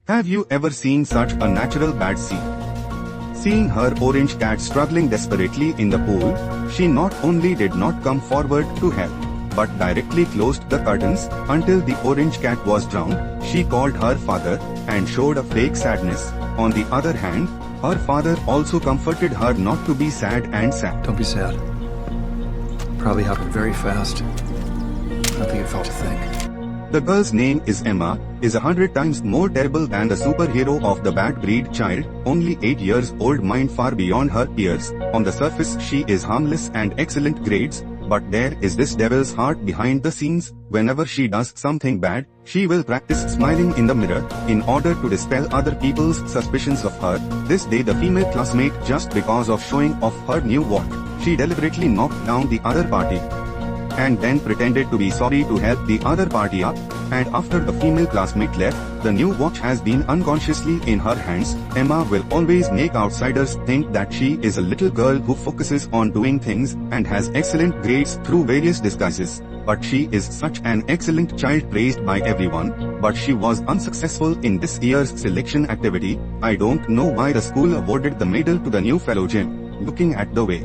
Have you ever seen such a natural bad scene? Seeing her orange cat struggling desperately in the pool, she not only did not come forward to help, but directly closed the curtains until the orange cat was drowned. She called her father and showed a fake sadness. On the other hand, her father also comforted her not to be sad and sad. Don't be sad. Probably happened very fast. I don't think it felt a thing. The girl's name is Emma, is 100 times more terrible than the superhero of the bad breed child, only 8 years old, mind far beyond her peers. On the surface she is harmless and excellent grades, but there is this devil's heart behind the scenes. Whenever she does something bad, she will practice smiling in the mirror, in order to dispel other people's suspicions of her. This day the female classmate, just because of showing off her new watch, she deliberately knocked down the other party, and then pretended to be sorry to help the other party up, and after the female classmate left, the new watch has been unconsciously in her hands. Emma will always make outsiders think that she is a little girl who focuses on doing things and has excellent grades through various disguises. But she is such an excellent child, praised by everyone, but she was unsuccessful in this year's selection activity. I don't know why the school awarded the medal to the new fellow Jim. Looking at the way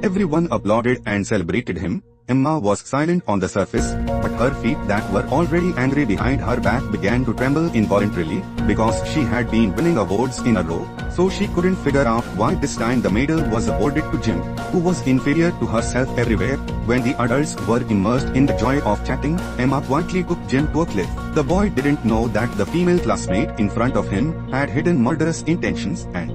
everyone applauded and celebrated him, Emma was silent on the surface, but her feet that were already angry behind her back began to tremble involuntarily, because she had been winning awards in a row, so she couldn't figure out why this time the medal was awarded to Jim, who was inferior to herself everywhere. When the adults were immersed in the joy of chatting, Emma quietly took Jim to a cliff. The boy didn't know that the female classmate in front of him had hidden murderous intentions and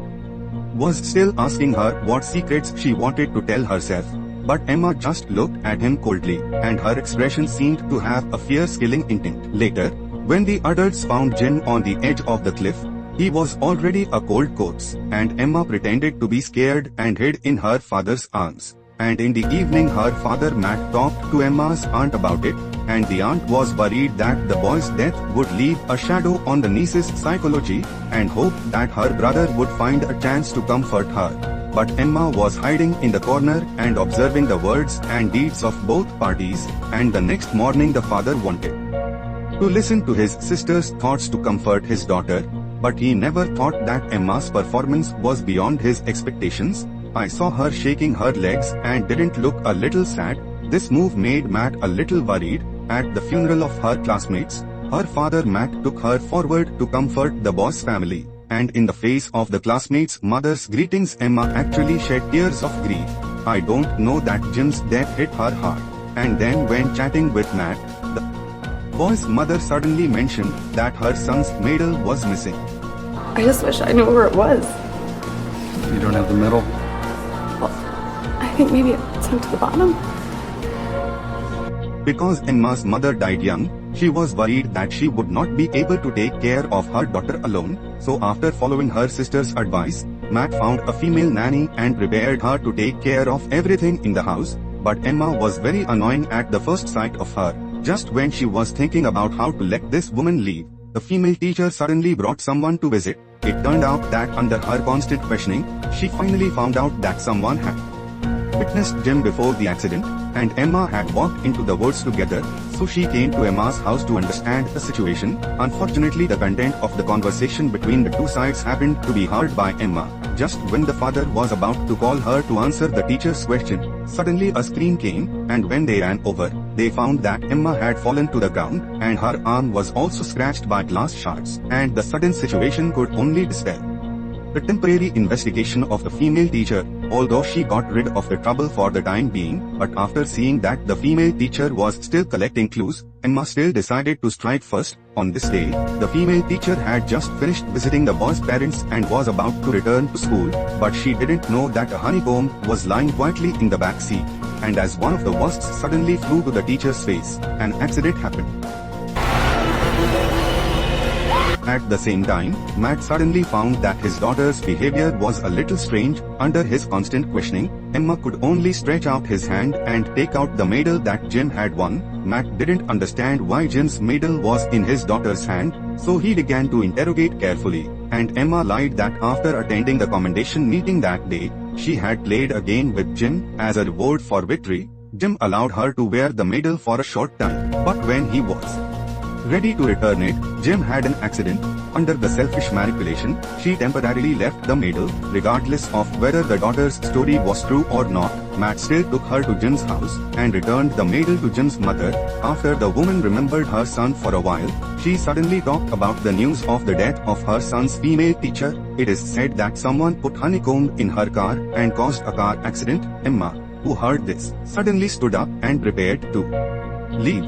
was still asking her what secrets she wanted to tell herself. But Emma just looked at him coldly, and her expression seemed to have a fierce killing intent. Later, when the adults found Jim on the edge of the cliff, he was already a cold corpse, and Emma pretended to be scared and hid in her father's arms. And in the evening her father Matt talked to Emma's aunt about it, and the aunt was worried that the boy's death would leave a shadow on the niece's psychology, and hoped that her brother would find a chance to comfort her. But Emma was hiding in the corner and observing the words and deeds of both parties, and the next morning the father wanted to listen to his sister's thoughts to comfort his daughter, but he never thought that Emma's performance was beyond his expectations. I saw her shaking her legs and didn't look a little sad. This move made Matt a little worried. At the funeral of her classmates, her father Matt took her forward to comfort the boss family, and in the face of the classmates' mothers' greetings, Emma actually shed tears of grief. I don't know that Jim's death hit her hard. And then when chatting with Matt, the boy's mother suddenly mentioned that her son's medal was missing. I just wish I knew where it was. You don't have the medal? Well, I think maybe it sunk to the bottom. Because Emma's mother died young, she was worried that she would not be able to take care of her daughter alone, so after following her sister's advice, Matt found a female nanny and prepared her to take care of everything in the house. But Emma was very annoying at the first sight of her. Just when she was thinking about how to let this woman leave, the female teacher suddenly brought someone to visit. It turned out that under her constant questioning, she finally found out that someone had witnessed Jim before the accident, and Emma had walked into the woods together, so she came to Emma's house to understand the situation. Unfortunately, the content of the conversation between the two sides happened to be heard by Emma. Just when the father was about to call her to answer the teacher's question, suddenly a scream came, and when they ran over, they found that Emma had fallen to the ground, and her arm was also scratched by glass shards, and the sudden situation could only dispel the temporary investigation of the female teacher, although she got rid of the trouble for the time being. But after seeing that the female teacher was still collecting clues, Emma still decided to strike first. On this day, the female teacher had just finished visiting the boy's parents and was about to return to school, but she didn't know that a honeycomb was lying quietly in the back seat, and as one of the wasps suddenly flew to the teacher's face, an accident happened. At the same time, Matt suddenly found that his daughter's behavior was a little strange. Under his constant questioning, Emma could only stretch out his hand and take out the medal that Jim had won. Matt didn't understand why Jim's medal was in his daughter's hand, so he began to interrogate carefully, and Emma lied that after attending the commendation meeting that day, she had played a game with Jim. As a reward for victory, Jim allowed her to wear the medal for a short time, but when he was ready to return it, Jim had an accident. Under the selfish manipulation, she temporarily left the maidel. Regardless of whether the daughter's story was true or not, Matt still took her to Jim's house and returned the maidel to Jim's mother. After the woman remembered her son for a while, she suddenly talked about the news of the death of her son's female teacher. It is said that someone put honeycomb in her car and caused a car accident. Emma, who heard this, suddenly stood up and prepared to leave.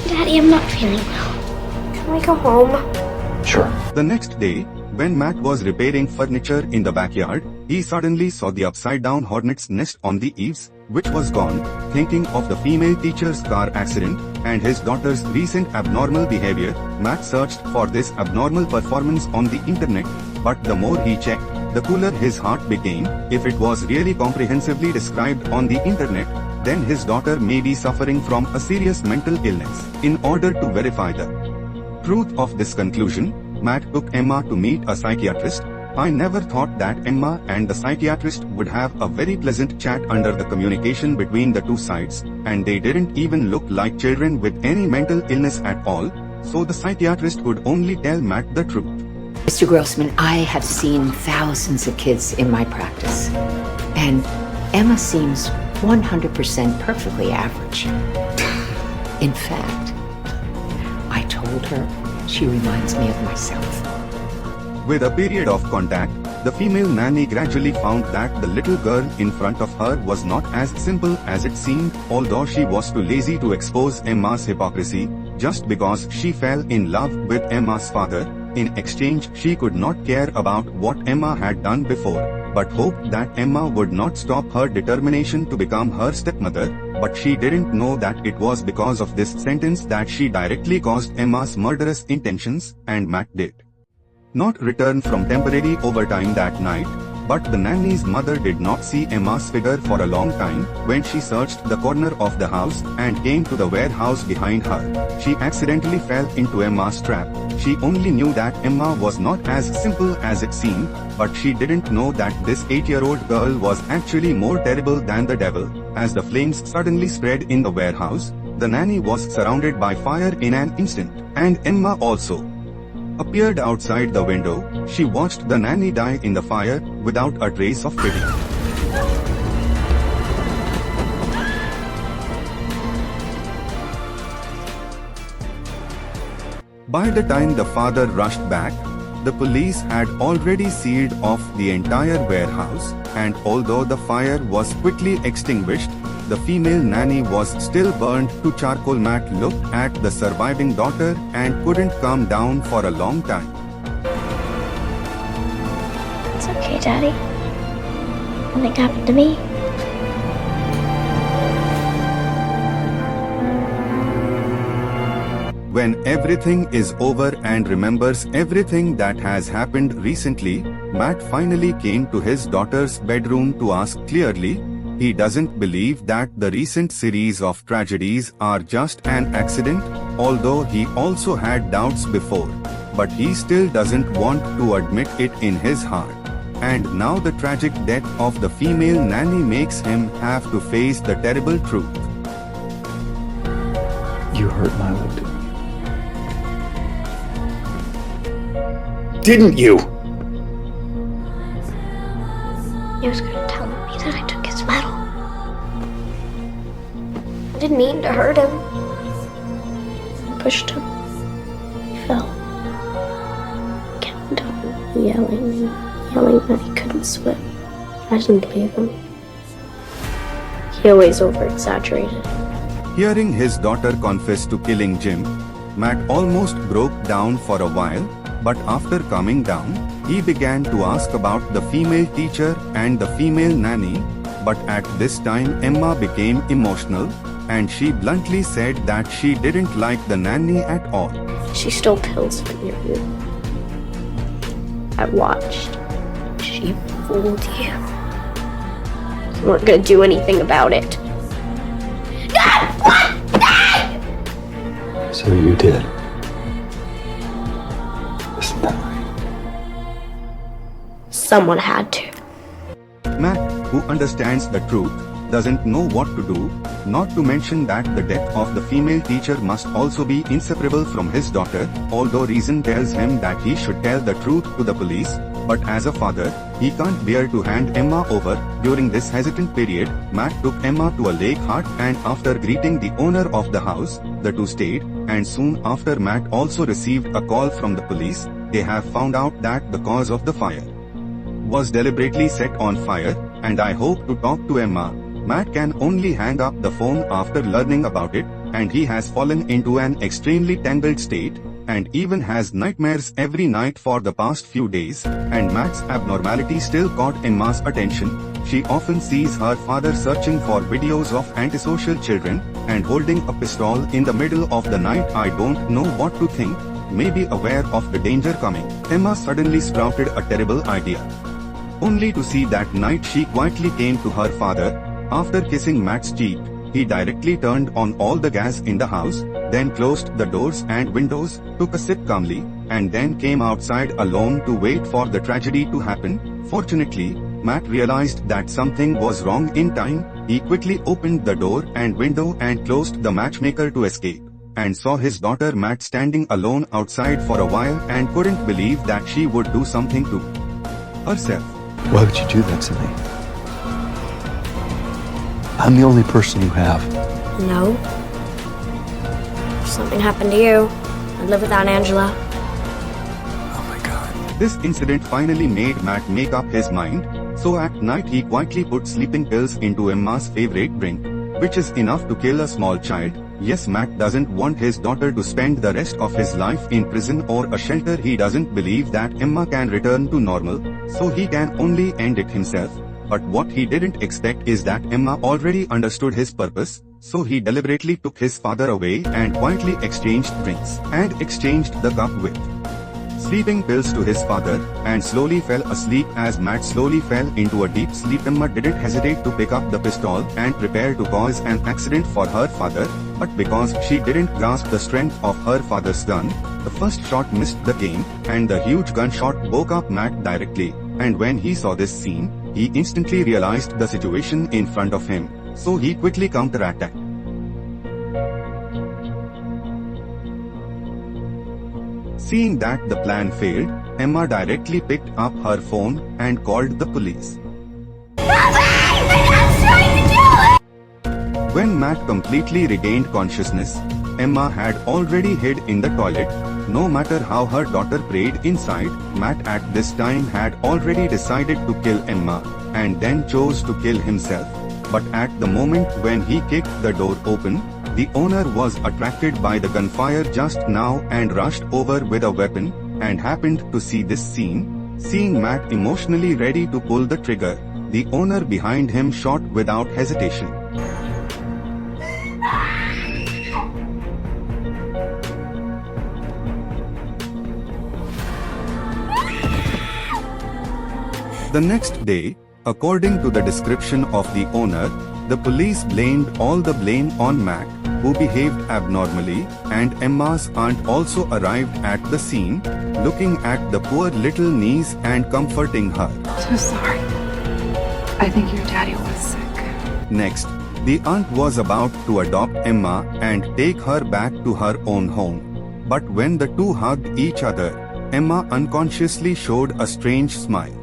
Daddy, I'm not feeling well. Can we go home? Sure. The next day, when Matt was repairing furniture in the backyard, he suddenly saw the upside-down hornet's nest on the eaves, which was gone. Thinking of the female teacher's car accident and his daughter's recent abnormal behavior, Matt searched for this abnormal performance on the internet, but the more he checked, the cooler his heart became. If it was really comprehensively described on the internet, then his daughter may be suffering from a serious mental illness. In order to verify the truth of this conclusion, Matt took Emma to meet a psychiatrist. I never thought that Emma and the psychiatrist would have a very pleasant chat under the communication between the two sides, and they didn't even look like children with any mental illness at all, so the psychiatrist could only tell Matt the truth. Mr. Grossman, I have seen thousands of kids in my practice, and Emma seems 100% perfectly average. In fact, I told her she reminds me of myself. With a period of contact, the female nanny gradually found that the little girl in front of her was not as simple as it seemed. Although she was too lazy to expose Emma's hypocrisy, just because she fell in love with Emma's father, in exchange she could not care about what Emma had done before, but hoped that Emma would not stop her determination to become her stepmother. But she didn't know that it was because of this sentence that she directly caused Emma's murderous intentions, and Matt did not return from temporary overtime that night. But the nanny's mother did not see Emma's figure for a long time. When she searched the corner of the house and came to the warehouse behind her, she accidentally fell into Emma's trap. She only knew that Emma was not as simple as it seemed, but she didn't know that this 8-year-old girl was actually more terrible than the devil. As the flames suddenly spread in the warehouse, the nanny was surrounded by fire in an instant, and Emma also appeared outside the window. She watched the nanny die in the fire without a trace of pity. By the time the father rushed back, the police had already sealed off the entire warehouse, and although the fire was quickly extinguished, the female nanny was still burned to charcoal. Matt looked at the surviving daughter and couldn't calm down for a long time. It's okay, Daddy. Nothing happened to me. When everything is over and remembers everything that has happened recently, Matt finally came to his daughter's bedroom to ask clearly. He doesn't believe that the recent series of tragedies are just an accident, although he also had doubts before, but he still doesn't want to admit it in his heart. And now the tragic death of the female nanny makes him have to face the terrible truth. You hurt Milo, didn't you? He was gonna tell me that I took his medal. I didn't mean to hurt him. I pushed him. He fell. He kept on yelling that he couldn't swim. I didn't believe him. He always over-exaggerated. Hearing his daughter confess to killing Jim, Matt almost broke down for a while, but after calming down, he began to ask about the female teacher and the female nanny. But at this time Emma became emotional, and she bluntly said that she didn't like the nanny at all. She stole pills from your room. I watched. She fooled you. You weren't gonna do anything about it. So you did. Isn't that right? Someone had to. Matt, who understands the truth, doesn't know what to do, not to mention that the death of the female teacher must also be inseparable from his daughter, although reason tells him that he should tell the truth to the police, but as a father, he can't bear to hand Emma over. During this hesitant period, Matt took Emma to a lake hut and after greeting the owner of the house, the two stayed, and soon after Matt also received a call from the police. They have found out that the cause of the fire was deliberately set on fire, and I hope to talk to Emma. Matt can only hang up the phone after learning about it, and he has fallen into an extremely tangled state, and even has nightmares every night for the past few days, and Matt's abnormality still caught Emma's attention. She often sees her father searching for videos of antisocial children, and holding a pistol in the middle of the night. I don't know what to think, maybe aware of the danger coming. Emma suddenly sprouted a terrible idea. Only to see that night she quietly came to her father. After kissing Matt's cheek, he directly turned on all the gas in the house, then closed the doors and windows, took a sip calmly, and then came outside alone to wait for the tragedy to happen. Fortunately, Matt realized that something was wrong in time. He quickly opened the door and window and closed the matchmaker to escape, and saw his daughter Matt standing alone outside for a while and couldn't believe that she would do something to herself. Why would you do that to me? I'm the only person you have. No. If something happened to you, I'd live without Angela. Oh my God. This incident finally made Matt make up his mind, so at night he quietly put sleeping pills into Emma's favorite drink, which is enough to kill a small child. Yes, Matt doesn't want his daughter to spend the rest of his life in prison or a shelter. He doesn't believe that Emma can return to normal, so he can only end it himself. But what he didn't expect is that Emma already understood his purpose, so he deliberately took his father away and quietly exchanged drinks, and exchanged the cup with sleeping pills to his father, and slowly fell asleep. As Matt slowly fell into a deep sleep, Emma didn't hesitate to pick up the pistol and prepare to cause an accident for her father, but because she didn't grasp the strength of her father's gun, the first shot missed the game, and the huge gunshot woke up Matt directly, and when he saw this scene, he instantly realized the situation in front of him, so he quickly counterattacked. Seeing that the plan failed, Emma directly picked up her phone and called the police. When Matt completely regained consciousness, Emma had already hid in the toilet. No matter how her daughter prayed inside, Matt at this time had already decided to kill Emma, and then chose to kill himself. But at the moment when he kicked the door open, the owner was attracted by the gunfire just now and rushed over with a weapon, and happened to see this scene. Seeing Matt emotionally ready to pull the trigger, the owner behind him shot without hesitation. The next day, according to the description of the owner, the police blamed all the blame on Matt, who behaved abnormally, and Emma's aunt also arrived at the scene, looking at the poor little niece and comforting her. So sorry. I think your daddy was sick. Next, the aunt was about to adopt Emma and take her back to her own home. But when the two hugged each other, Emma unconsciously showed a strange smile.